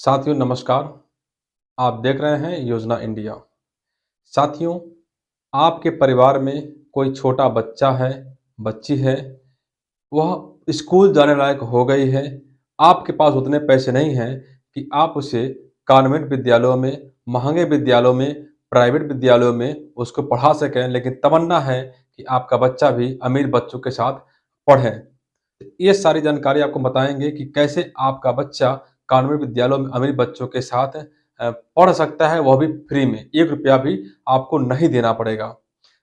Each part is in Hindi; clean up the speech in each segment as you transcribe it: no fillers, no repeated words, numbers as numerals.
साथियों नमस्कार। आप देख रहे हैं योजना इंडिया। साथियों, आपके परिवार में कोई छोटा बच्चा है, बच्ची है, वह स्कूल जाने लायक हो गई है। आपके पास उतने पैसे नहीं हैं कि आप उसे कॉन्वेंट विद्यालयों में, महँगे विद्यालयों में, प्राइवेट विद्यालयों में उसको पढ़ा सकें, लेकिन तमन्ना है कि आपका बच्चा भी अमीर बच्चों के साथ पढ़े। ये सारी जानकारी आपको बताएँगे कि कैसे आपका बच्चा कॉन्वेंट विद्यालयों में अमीर बच्चों के साथ पढ़ सकता है, वह भी फ्री में, ₹1 भी आपको नहीं देना पड़ेगा।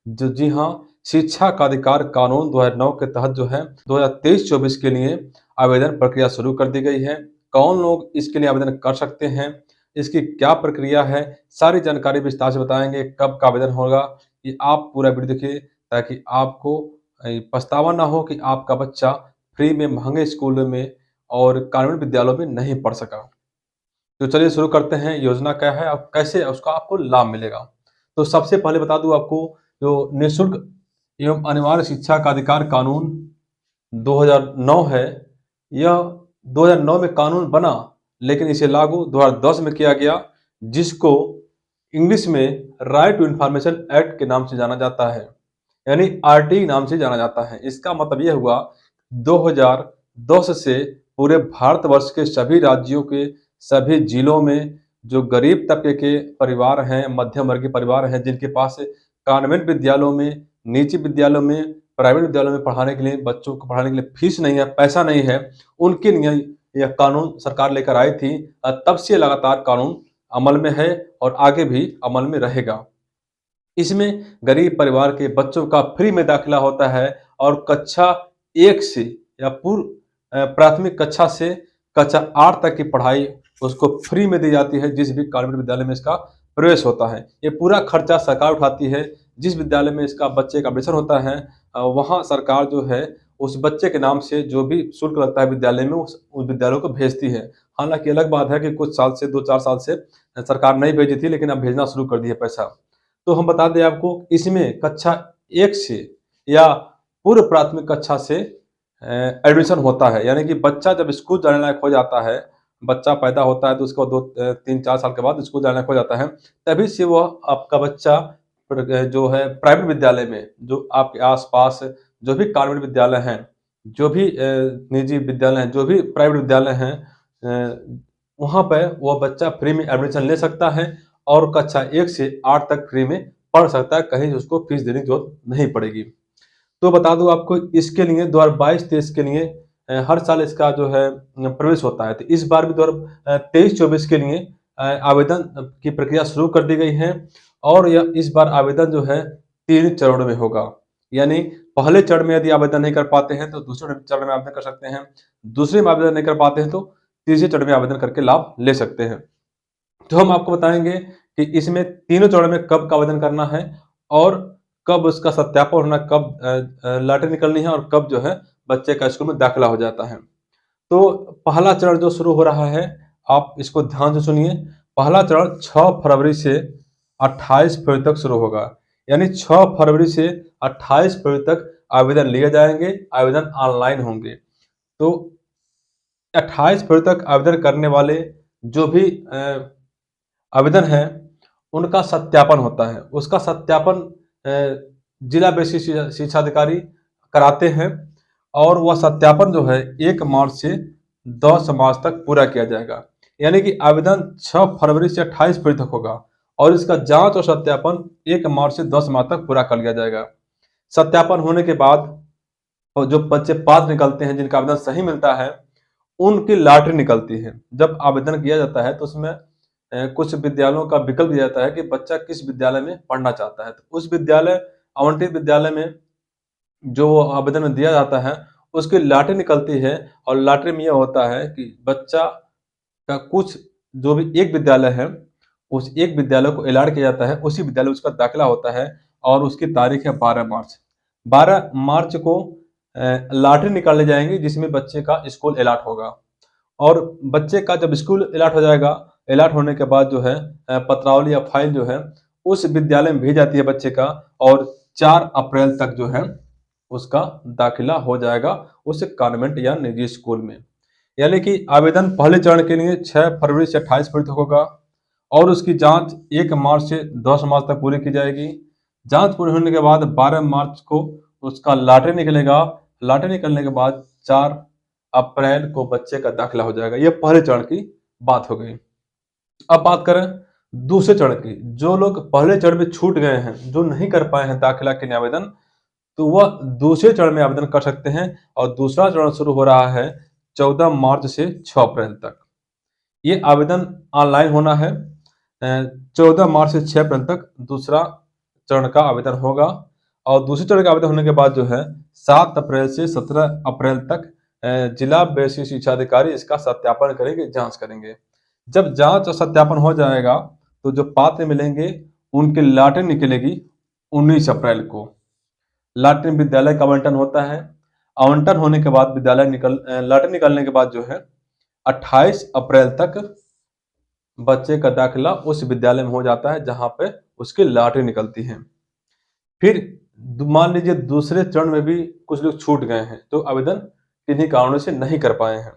जी हाँ, शिक्षा का अधिकार कानून 2009 के तहत जो है 2023-24 के लिए आवेदन प्रक्रिया शुरू कर दी गई है। कौन लोग इसके लिए आवेदन कर सकते हैं? इसकी क्या प्रक्रिया है? सारी जानकारी विस्तार से बताएँगे, कब का आवेदन होगा, ये आप पूरा वीडियो देखिए ताकि आपको पछतावा ना हो कि आपका बच्चा फ्री में महँगे स्कूलों में और कॉन्वेंट विद्यालयों में नहीं पढ़ सका। तो चलिए शुरू करते हैं, योजना क्या है और कैसे उसका आपको लाभ मिलेगा। तो सबसे पहले बता दूँ आपको, जो निःशुल्क एवं अनिवार्य शिक्षा का अधिकार कानून 2009 है, यह 2009 में कानून बना, लेकिन इसे लागू 2010 में किया गया, जिसको इंग्लिश में राइट टू इन्फॉर्मेशन एक्ट के नाम से जाना जाता है, यानी आरटी नाम से जाना जाता है। इसका मतलब ये हुआ 2010 से पूरे भारतवर्ष के सभी राज्यों के सभी जिलों में जो गरीब तबके के परिवार हैं, मध्यम वर्गीय परिवार हैं, जिनके पास कॉन्वेंट विद्यालयों में, निजी विद्यालयों में, प्राइवेट विद्यालयों में पढ़ाने के लिए, बच्चों को पढ़ाने के लिए फीस नहीं है, पैसा नहीं है, उनके लिए यह कानून सरकार लेकर आई थी। तब से लगातार कानून अमल में है और आगे भी अमल में रहेगा। इसमें गरीब परिवार के बच्चों का फ्री में दाखिला होता है और कक्षा 1 से या प्राथमिक कक्षा से कक्षा 8 तक की पढ़ाई उसको फ्री में दी जाती है, जिस भी कॉन्वेंट विद्यालय में इसका प्रवेश होता है। ये पूरा खर्चा सरकार उठाती है। जिस विद्यालय में इसका बच्चे का एडमिशन होता है, वहाँ सरकार जो है उस बच्चे के नाम से जो भी शुल्क लगता है विद्यालय में, उस विद्यालय को भेजती है। हालाँकि अलग बात है कि कुछ साल से 2-4 साल से सरकार नहीं भेजी थी, लेकिन अब भेजना शुरू कर दी है पैसा। तो हम बता दें आपको, इसमें कक्षा 1 से या पूर्व प्राथमिक कक्षा से एडमिशन होता है, यानी कि बच्चा जब स्कूल जाने लायक हो जाता है, बच्चा पैदा होता है तो उसको 3-4 साल के बाद स्कूल जाने लायक हो जाता है, तभी से वह आपका बच्चा जो है प्राइवेट विद्यालय में, जो आपके आस-पास जो भी कॉन्वेंट विद्यालय हैं, जो भी निजी विद्यालय हैं, जो भी प्राइवेट विद्यालय हैं, वहाँ पे वह बच्चा फ्री में एडमिशन ले सकता है और कक्षा 1 से 8 तक फ्री में पढ़ सकता है, कहीं उसको फीस देने की ज़रूरत नहीं पड़ेगी। तो बता दूँ आपको, इसके लिए 2022-23 के लिए हर साल इसका जो है प्रवेश होता है। तो इस बार भी 2023-24 के लिए आवेदन की प्रक्रिया शुरू कर दी गई है और यह इस बार आवेदन जो है 3 चरणों में होगा। यानी पहले चरण में यदि आवेदन नहीं कर पाते हैं तो दूसरे चरण में आवेदन कर सकते हैं, दूसरे में आवेदन नहीं कर पाते हैं तो तीसरे चरण में आवेदन करके लाभ ले सकते हैं। तो हम आपको बताएँगे कि इसमें तीनों चरण में कब का आवेदन करना है और कब उसका सत्यापन होना, कब लॉटरी निकलनी है और कब जो है बच्चे का स्कूल में दाखिला हो जाता है। तो पहला चरण जो शुरू हो रहा है, आप इसको ध्यान से सुनिए। पहला चरण 6 फरवरी से 28 फरवरी तक शुरू होगा। यानी 6 फरवरी से 28 फरवरी तक आवेदन लिए जाएँगे, आवेदन ऑनलाइन होंगे। तो 28 फरवरी तक आवेदन करने वाले जो भी आवेदन है, उनका सत्यापन होता है। उसका सत्यापन जिला बेसिक शिक्षा अधिकारी कराते हैं और वह सत्यापन जो है 1 मार्च से 10 मार्च तक पूरा किया जाएगा। यानी कि आवेदन 6 फरवरी से 28 फरवरी तक होगा और इसका जाँच और सत्यापन 1 मार्च से 10 मार्च तक पूरा कर लिया जाएगा। सत्यापन होने के बाद और जो बच्चे पात्र निकलते हैं, जिनका आवेदन सही मिलता है, उनकी लॉटरी निकलती है। जब आवेदन किया जाता है तो उसमें कुछ विद्यालयों का विकल्प दिया जाता है कि बच्चा किस विद्यालय में पढ़ना चाहता है। तो उस विद्यालय आवंटित विद्यालय में जो आवेदन में दिया जाता है, उसकी लॉटरी निकलती है और लॉटरी में ये होता है कि बच्चा का कुछ जो भी एक विद्यालय है, उस एक विद्यालय को अलॉट किया जाता है, उसी विद्यालय में उसका दाखिला होता है और उसकी तारीख है 12 मार्च। 12 मार्च को लॉटरी निकाली जाएँगी, जिसमें बच्चे का स्कूल अलॉट होगा और बच्चे का जब स्कूल अलॉट हो जाएगा, अलॉट होने के बाद जो है पत्रावली या फाइल जो है उस विद्यालय में भेज जाती है बच्चे का और 4 अप्रैल तक जो है उसका दाखिला हो जाएगा उस कॉन्वेंट या निजी स्कूल में। यानी कि आवेदन पहले चरण के लिए 6 फरवरी से 28 फरवरी तक होगा और उसकी जांच 1 मार्च से 10 मार्च तक पूरी की जाएगी। जांच पूरी होने के बाद 12 मार्च को उसका लॉटरी निकलेगा। लॉटरी निकलने के बाद 4 अप्रैल को बच्चे का दाखिला हो जाएगा। ये पहले चरण की बात हो गई। अब बात करें दूसरे चरण की। जो लोग पहले चरण में छूट गए हैं, जो नहीं कर पाए हैं दाखिला के लिए आवेदन, तो वह दूसरे चरण में आवेदन कर सकते हैं और दूसरा चरण शुरू हो रहा है 14 मार्च से 6 अप्रैल तक। ये आवेदन ऑनलाइन होना है। 14 मार्च से 6 अप्रैल तक दूसरा चरण का आवेदन होगा और दूसरे चरण का आवेदन होने के बाद जो है 7 अप्रैल से 17 अप्रैल तक जिला बेसिक शिक्षा अधिकारी इसका सत्यापन करेंगे, जांच करेंगे। जब जांच और सत्यापन हो जाएगा तो जो पात्र मिलेंगे उनकी लॉटरी निकलेगी 19 अप्रैल को। लॉटरी में विद्यालय का आवंटन होता है। आवंटन होने के बाद लॉटरी निकलने के बाद जो है 28 अप्रैल तक बच्चे का दाखिला उस विद्यालय में हो जाता है जहां पे उसकी लॉटरी निकलती है। फिर मान लीजिए दूसरे चरण में भी कुछ लोग छूट गए हैं, तो आवेदन किन्हीं कारणों से नहीं कर पाए हैं,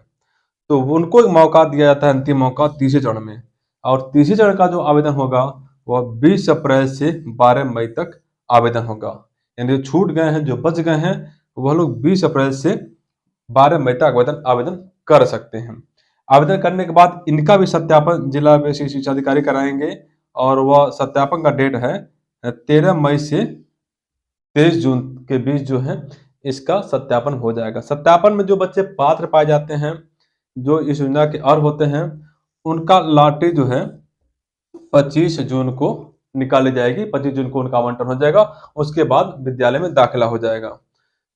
तो उनको एक मौका दिया जाता है, अंतिम मौका तीसरे चरण में। और तीसरे चरण का जो आवेदन होगा वह 20 अप्रैल से 12 मई तक आवेदन होगा। यानी जो छूट गए हैं, जो बच गए हैं, वह लोग 20 अप्रैल से 12 मई तक आवेदन कर सकते हैं। आवेदन करने के बाद इनका भी सत्यापन जिला बेसिक शिक्षा अधिकारी कराएंगे और वह सत्यापन का डेट है 13 मई से 23 जून के बीच जो है इसका सत्यापन हो जाएगा। सत्यापन में जो बच्चे पात्र पाए जाते हैं, जो इस योजना के अर्ह होते हैं, उनका लॉटरी जो है 25 जून को निकाली जाएगी। 25 जून को उनका आवंटन हो जाएगा। उसके बाद विद्यालय में दाखिला हो जाएगा।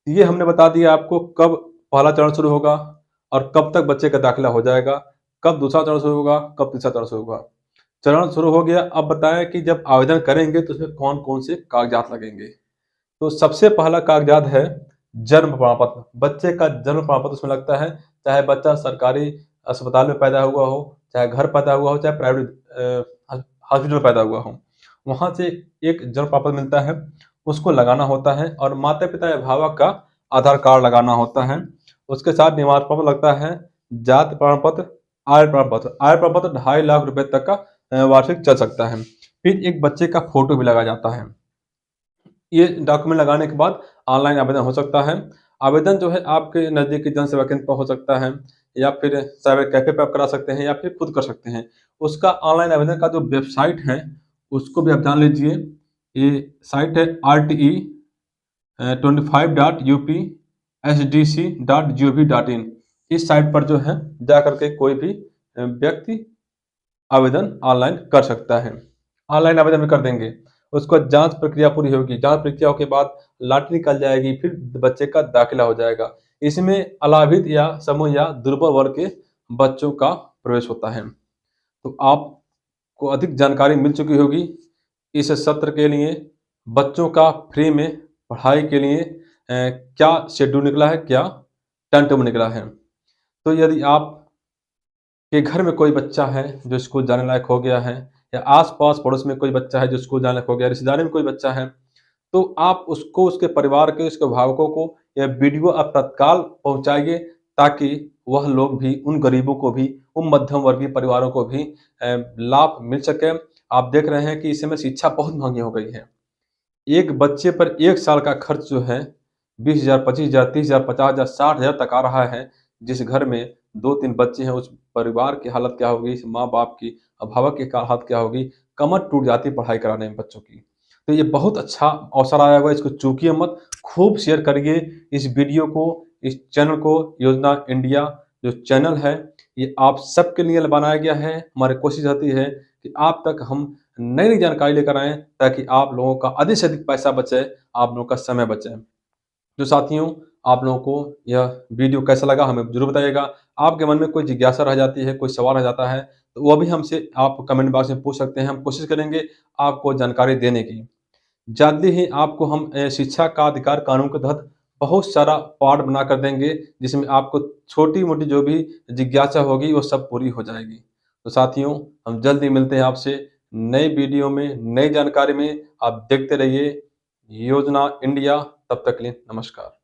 ये हमने बता दिया आपको कब पहला चरण शुरू होगा और कब तक बच्चे का दाखिला हो जाएगा, कब दूसरा चरण शुरू होगा, कब तीसरा चरण शुरू होगा। चरण शुरू हो गया। अब बताएं कि जब आवेदन करेंगे तो उसमें कौन कौन से कागजात लगेंगे। तो सबसे पहला कागजात है जन्म प्रमाण पत्र। बच्चे का जन्म प्रमाण पत्र उसमें लगता है, चाहे बच्चा सरकारी अस्पताल में पैदा हुआ हो, चाहे घर पैदा हुआ हो, चाहे प्राइवेट हॉस्पिटल में पैदा हुआ हो, वहां से एक जन्म प्रमाण पत्र मिलता है, उसको लगाना होता है। और माता पिता या अभिभावक का आधार कार्ड लगाना होता है। उसके साथ निवास प्रमाण पत्र लगता है, जाति प्रमाण पत्र, आय प्रमाण पत्र। आय प्रमाण पत्र 2.5 लाख रुपए तक का वार्षिक चल सकता है। फिर एक बच्चे का फोटो भी लगाया जाता है। ये डॉक्यूमेंट लगाने के बाद ऑनलाइन आवेदन हो सकता है। आवेदन जो है आपके नज़दीकी जन सेवा केंद्र पर हो सकता है या फिर साइबर कैफे पे आप करा सकते हैं या फिर खुद कर सकते हैं। उसका ऑनलाइन आवेदन का जो वेबसाइट है उसको भी आप जान लीजिए। ये साइट है rte25.upsdc.gov.in। इस साइट पर जो है जा करके कोई भी व्यक्ति आवेदन ऑनलाइन कर सकता है। ऑनलाइन आवेदन भी कर देंगे। उसके बाद जाँच प्रक्रिया पूरी होगी। जाँच प्रक्रिया के बाद लॉटरी निकल जाएगी, फिर बच्चे का दाखिला हो जाएगा। इसमें अलाभित या समूह या दुर्बल वर्ग के बच्चों का प्रवेश होता है। तो आपको अधिक जानकारी मिल चुकी होगी। इस सत्र के लिए बच्चों का फ्री में पढ़ाई के लिए क्या शेड्यूल निकला है, क्या टाइम टेबल निकला है। तो यदि आप के घर में कोई बच्चा है जो स्कूल जाने लायक हो गया है या आस-पास पड़ोस में कोई बच्चा है जो स्कूल जाने लायक हो गया, रिश्तेदारी में कोई बच्चा है, तो आप उसको, उसके परिवार के, उसके अभिभावकों को यह वीडियो आप तत्काल पहुँचाइए ताकि वह लोग भी, उन गरीबों को भी, उन मध्यम वर्गीय परिवारों को भी लाभ मिल सके। आप देख रहे हैं कि इस समय शिक्षा बहुत महँगी हो गई है। एक बच्चे पर 1 साल का खर्च जो है 20,000, 25,000, 30,000, 50,000, 60,000 तक आ रहा है। जिस घर में 2-3 बच्चे हैं, उस परिवार की हालत क्या होगी, इस माँ-बाप की, अभिभावक की हालत क्या होगी, कमर टूट जाती है पढ़ाई कराने में बच्चों की। तो ये बहुत अच्छा अवसर आया हुआ है, इसको चूकिए मत, खूब शेयर करिए इस वीडियो को, इस चैनल को। योजना इंडिया जो चैनल है, ये आप सबके लिए बनाया गया है। हमारी कोशिश रहती है कि आप तक हम नई-नई जानकारी लेकर आएँ ताकि आप लोगों का अधिक से अधिक पैसा बचे, आप लोगों का समय बचे। तो साथियों, आप लोगों को यह वीडियो कैसा लगा हमें ज़रूर बताइएगा। आपके मन में कोई जिज्ञासा रह जाती है, कोई सवाल रह जाता है, तो वो भी हमसे आप कमेंट बॉक्स में पूछ सकते हैं। हम कोशिश करेंगे आपको जानकारी देने की। जल्दी ही आपको हम शिक्षा का अधिकार कानून के तहत बहुत सारा पार्ट बना कर देंगे, जिसमें आपको छोटी-मोटी जो भी जिज्ञासा होगी, वो सब पूरी हो जाएगी। तो साथियों, हम जल्द ही मिलते हैं आपसे नए वीडियो में, नई जानकारी में। आप देखते रहिए योजना इंडिया। तब तक के लिए नमस्कार।